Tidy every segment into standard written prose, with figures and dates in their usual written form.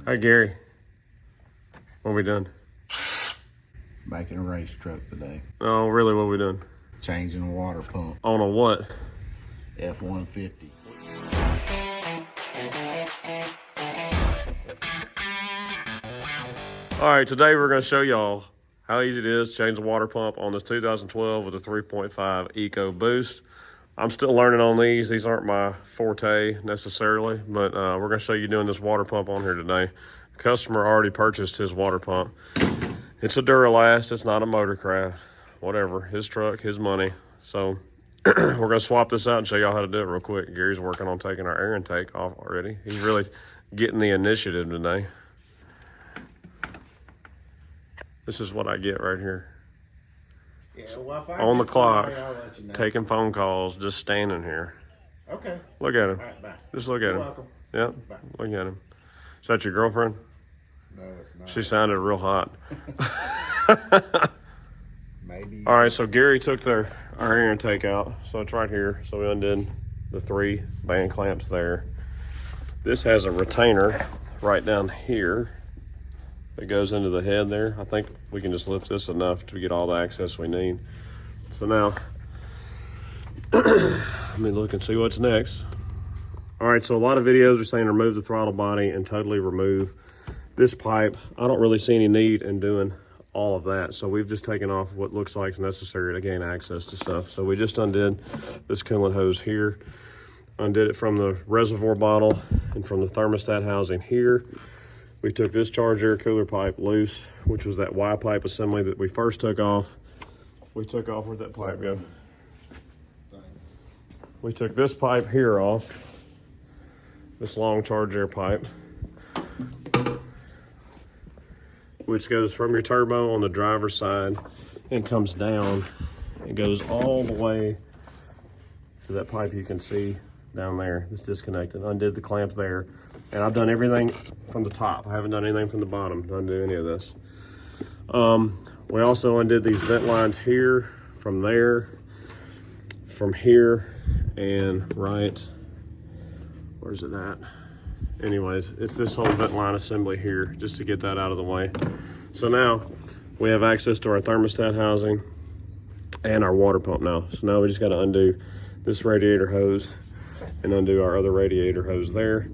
Hi, Gary. What are we doing? Making a race truck today. Oh, really? What are we doing? Changing a water pump. On a what? F-150. All right, today we're going to show y'all how easy it is to change a water pump on this 2012 with a 3.5 ecoboost. I'm still learning on these. These aren't my forte necessarily, but we're going to show you doing this water pump on here today. The customer already purchased his water pump. It's a Duralast. It's not a Motorcraft. Whatever. His truck, his money. So we're going to swap this out and show y'all how to do it real quick. Gary's working on taking our air intake off already. He's really getting the initiative today. This is what I get right here. Yeah, well, if I On the get clock, somebody, I'll let you know. taking phone calls, just standing here. Okay. Look at him. All right, bye. Just look at You're him. welcome. Yep, Bye. look at him. Is that your girlfriend? No, it's not. She sounded real hot. Maybe. All right, so Gary took our air intake out. So it's right here. So we undid the 3 band clamps there. This has a retainer right down here that goes into the head there. I think we can just lift this enough to get all the access we need. So now, let me look and see what's next. All right, so a lot of videos are saying remove the throttle body and totally remove this pipe. I don't really see any need in doing all of that. So we've just taken off what looks like is necessary to gain access to stuff. So we just undid this coolant hose here, undid it from the reservoir bottle and from the thermostat housing here. We took this charge air cooler pipe loose, which was that Y pipe assembly that we first took off. We took off, where'd that pipe go? We took this pipe here off, this long charge air pipe, which goes from your turbo on the driver's side and comes down. It goes all the way to that pipe you can see down there that's disconnected. Undid the clamp there, and I've done everything from the top. I haven't done anything from the bottom to undo any of this. We also undid these vent lines here, from there, from here, and right, where's it at? Anyways, it's this whole vent line assembly here, just to get that out of the way. So now we have access to our thermostat housing and our water pump now. So now we just got to undo this radiator hose and undo our other radiator hose there.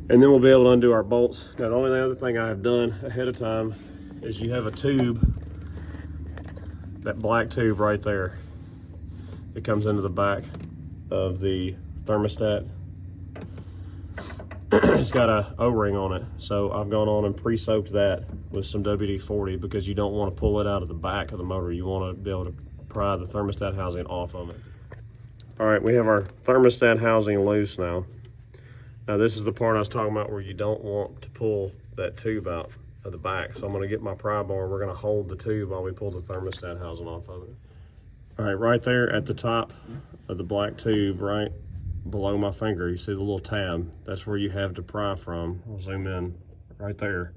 And then we'll be able to undo our bolts. Now, the only other thing I have done ahead of time is you have a tube, that black tube right there. It comes into the back of the thermostat. It's got a O-ring on it. So I've gone on and pre-soaked that with some WD-40 because you don't want to pull it out of the back of the motor. You want to be able to pry the thermostat housing off of it. All right, we have our thermostat housing loose now. Now this is the part I was talking about where you don't want to pull that tube out of the back. So I'm gonna get my pry bar. We're gonna hold the tube while we pull the thermostat housing off of it. All right, right there at the top of the black tube, right below my finger, you see the little tab. That's where you have to pry from. I'll zoom in right there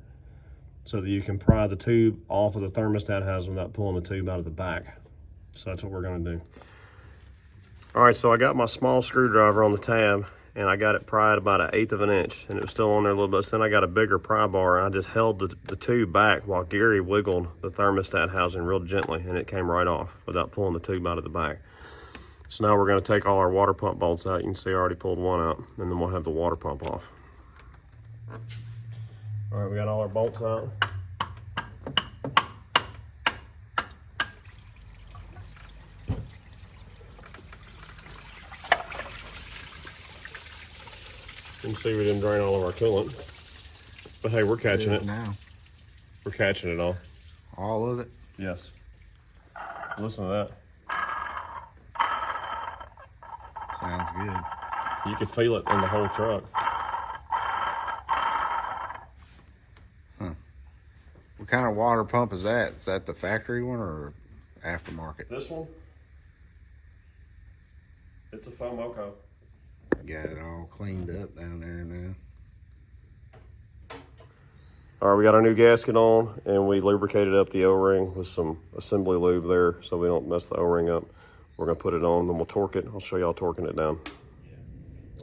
so that you can pry the tube off of the thermostat housing without pulling the tube out of the back. So that's what we're gonna do. All right, so I got my small screwdriver on the tab and I got it pried about 1/8 of an inch and it was still on there a little bit. So then I got a bigger pry bar and I just held the tube back while Gary wiggled the thermostat housing real gently and it came right off without pulling the tube out of the back. So now we're gonna take all our water pump bolts out. You can see I already pulled one out and then we'll have the water pump off. All right, we got all our bolts out. You can see we didn't drain all of our coolant, but hey, we're catching it. Now. We're catching it all. All of it? Yes. Listen to that. Sounds good. You can feel it in the whole truck. Huh. What kind of water pump is that? Is that the factory one or aftermarket? This one, it's a Fomoco. Got it all cleaned up down there now. All right, we got our new gasket on and we lubricated up the O-ring with some assembly lube there so we don't mess the O-ring up. We're gonna put it on, then we'll torque it. I'll show y'all torquing it down.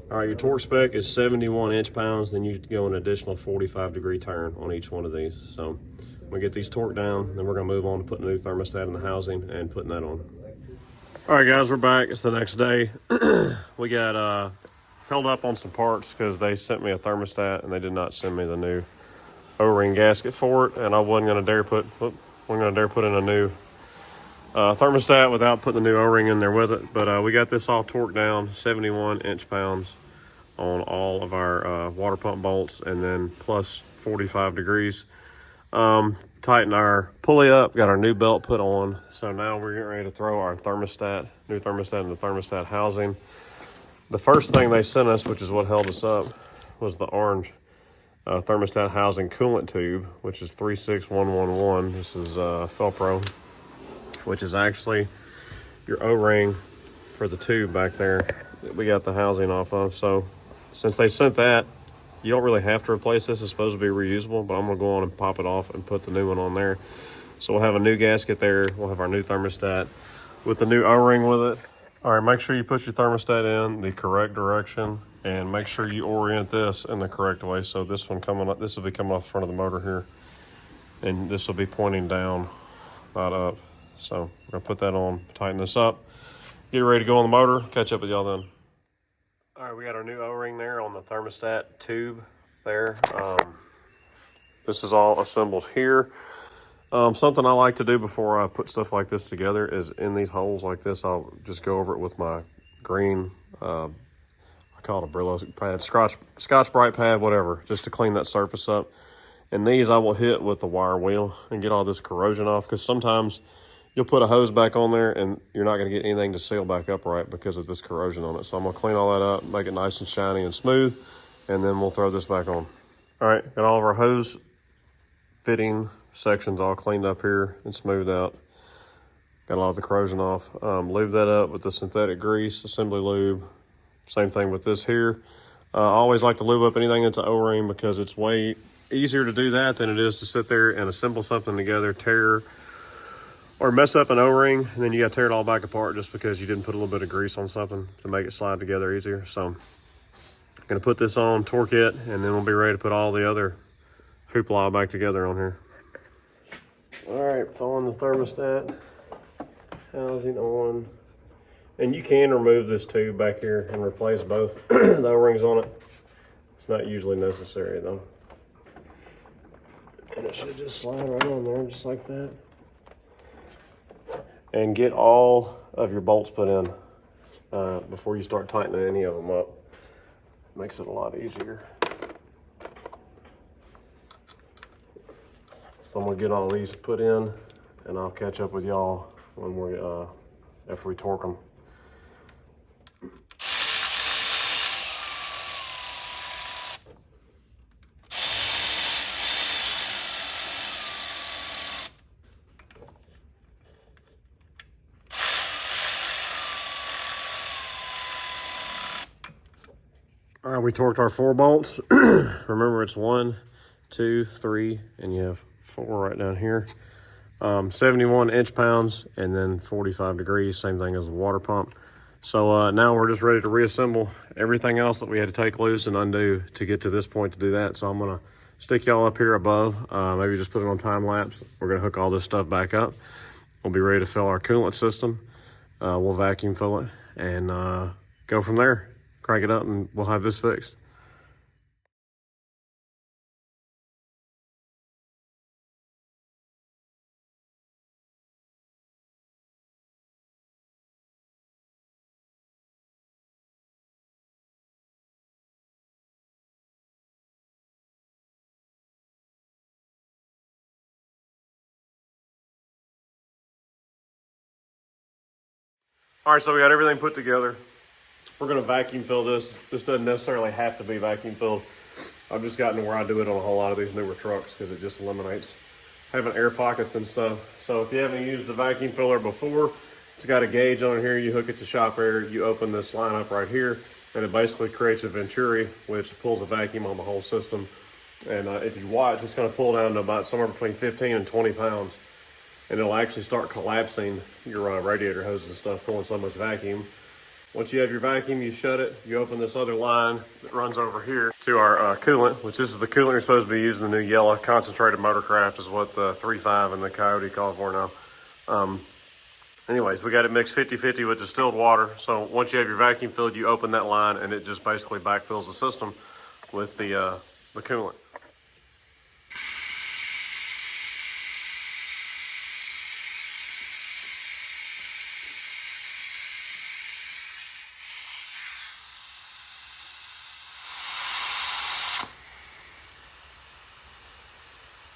All right, your torque spec is 71 inch-pounds, then you go an additional 45-degree turn on each one of these. So we get these torqued down, then we're gonna move on to putting a new thermostat in the housing and putting that on. All right, guys, we're back. It's the next day. We got held up on some parts because they sent me a thermostat and they did not send me the new O-ring gasket for it, and I wasn't gonna dare put in a new thermostat without putting the new O-ring in there with it. But we got this all torqued down, 71 inch-pounds on all of our water pump bolts, and then plus 45 degrees. Tighten our pulley up, got our new belt put on. So now we're getting ready to throw our new thermostat in the thermostat housing. The first thing they sent us, which is what held us up, was the orange thermostat housing coolant tube, which is 36111. This is Felpro, which is actually your O-ring for the tube back there that we got the housing off of. So since they sent that, you don't really have to replace this. It's supposed to be reusable, but I'm gonna go on and pop it off and put the new one on there. So we'll have a new gasket there. We'll have our new thermostat with the new O-ring with it. All right, make sure you put your thermostat in the correct direction and make sure you orient this in the correct way. So this will be coming off the front of the motor here, and this will be pointing down, not up. So we're gonna put that on, tighten this up, get ready to go on the motor. Catch up with y'all then. All right, we got our new O-ring there on the thermostat tube there. This is all assembled here. Something I like to do before I put stuff like this together is in these holes like this, I'll just go over it with my green, I call it a Brillo pad, Scotch-Brite pad, whatever, just to clean that surface up. And these I will hit with the wire wheel and get all this corrosion off, because sometimes you'll put a hose back on there and you're not gonna get anything to seal back up right because of this corrosion on it. So I'm gonna clean all that up, make it nice and shiny and smooth, and then we'll throw this back on. All right, got all of our hose fitting sections all cleaned up here and smoothed out. Got a lot of the corrosion off. Lube that up with the synthetic grease, assembly lube. Same thing with this here. I always like to lube up anything that's an O-ring because it's way easier to do that than it is to sit there and assemble something together, tear or mess up an O-ring, and then you gotta tear it all back apart just because you didn't put a little bit of grease on something to make it slide together easier. So I'm gonna put this on, torque it, and then we'll be ready to put all the other hoopla back together on here. All right, throwing the thermostat housing on. And you can remove this tube back here and replace both the O-rings on it. It's not usually necessary though. And it should just slide right on there, just like that. And get all of your bolts put in before you start tightening any of them up. Makes it a lot easier. So I'm gonna get all these put in, and I'll catch up with y'all when we after we torque them. All right, we torqued our 4 bolts. Remember, it's 1, 2, 3, and you have 4 right down here. 71 inch-pounds and then 45 degrees, same thing as the water pump. So now we're just ready to reassemble everything else that we had to take loose and undo to get to this point to do that. So I'm gonna stick y'all up here above, maybe just put it on time lapse. We're gonna hook all this stuff back up. We'll be ready to fill our coolant system. We'll vacuum fill it and go from there. Crank it up and we'll have this fixed. All right, so we got everything put together. We're gonna vacuum fill this. This doesn't necessarily have to be vacuum filled. I've just gotten to where I do it on a whole lot of these newer trucks because it just eliminates having air pockets and stuff. So if you haven't used the vacuum filler before, it's got a gauge on here. You hook it to shop air, you open this line up right here, and it basically creates a venturi, which pulls a vacuum on the whole system. And if you watch, it's gonna pull down to about somewhere between 15 and 20 pounds. And it'll actually start collapsing your radiator hoses and stuff, pulling so much vacuum. Once you have your vacuum, you shut it. You open this other line that runs over here to our coolant, which this is the coolant you're supposed to be using. The new yellow concentrated motorcraft is what the 3.5 and the Coyote call for now. Anyways, we got it mixed 50-50 with distilled water. So once you have your vacuum filled, you open that line and it just basically backfills the system with the coolant.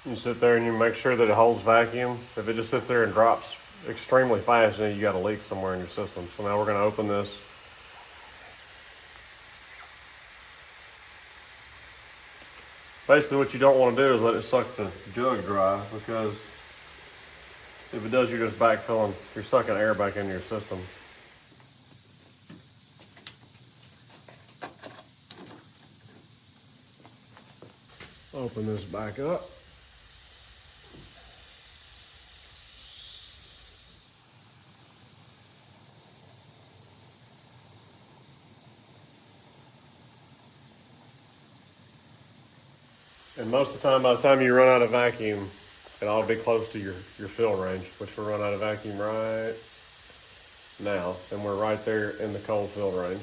You sit there and you make sure that it holds vacuum. If it just sits there and drops extremely fast, then you got a leak somewhere in your system. So now we're going to open this. Basically what you don't want to do is let it suck the jug dry, because if it does, you're just backfilling, you're sucking air back into your system. Open this back up. And most of the time, by the time you run out of vacuum, it'll be close to your fill range, which we're running out of vacuum right now. And we're right there in the cold fill range.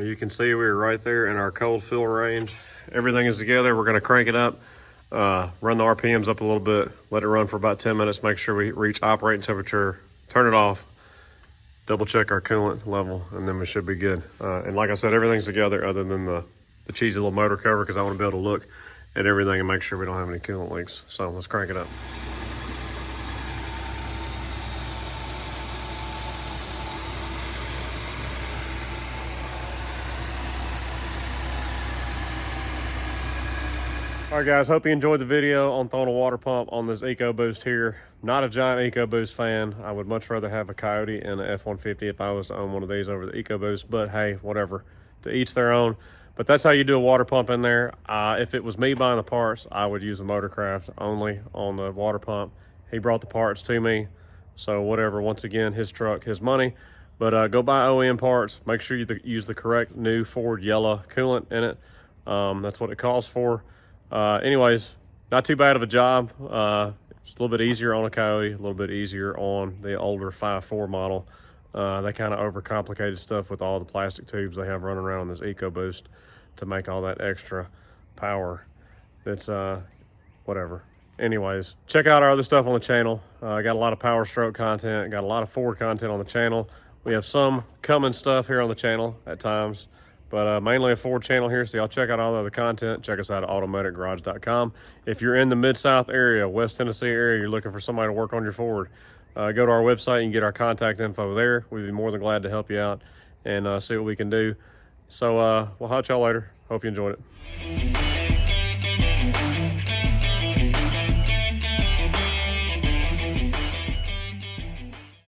You can see we're right there in our cold fill range. Everything is together. We're going to crank it up, run the RPMs up a little bit, let it run for about 10 minutes, make sure we reach operating temperature, turn it off, double check our coolant level, and then we should be good. And like I said, everything's together other than the cheesy little motor cover, because I want to be able to look at everything and make sure we don't have any coolant leaks. So let's crank it up. All right, guys, hope you enjoyed the video on throwing a water pump on this EcoBoost here. Not a giant EcoBoost fan. I would much rather have a Coyote and an F-150 if I was to own one of these over the EcoBoost, but hey, whatever. To each their own. But that's how you do a water pump in there. If it was me buying the parts, I would use the Motorcraft only on the water pump. He brought the parts to me, so whatever. Once again, his truck, his money. But go buy OEM parts. Make sure you use the correct new Ford yellow coolant in it. That's what it calls for. Anyways, not too bad of a job. It's a little bit easier on a Coyote, a little bit easier on the older 5.4 model. They kind of overcomplicated stuff with all the plastic tubes they have running around on this EcoBoost to make all that extra power. That's whatever. Anyways, check out our other stuff on the channel. I got a lot of Power Stroke content, got a lot of Ford content on the channel. We have some Cummins stuff here on the channel at times, but mainly a Ford channel here. So y'all check out all the other content. Check us out at automaticgarage.com. If you're in the Mid-South area, West Tennessee area, you're looking for somebody to work on your Ford, go to our website and get our contact info there. We'd be more than glad to help you out and see what we can do. So we'll holler at y'all later. Hope you enjoyed it.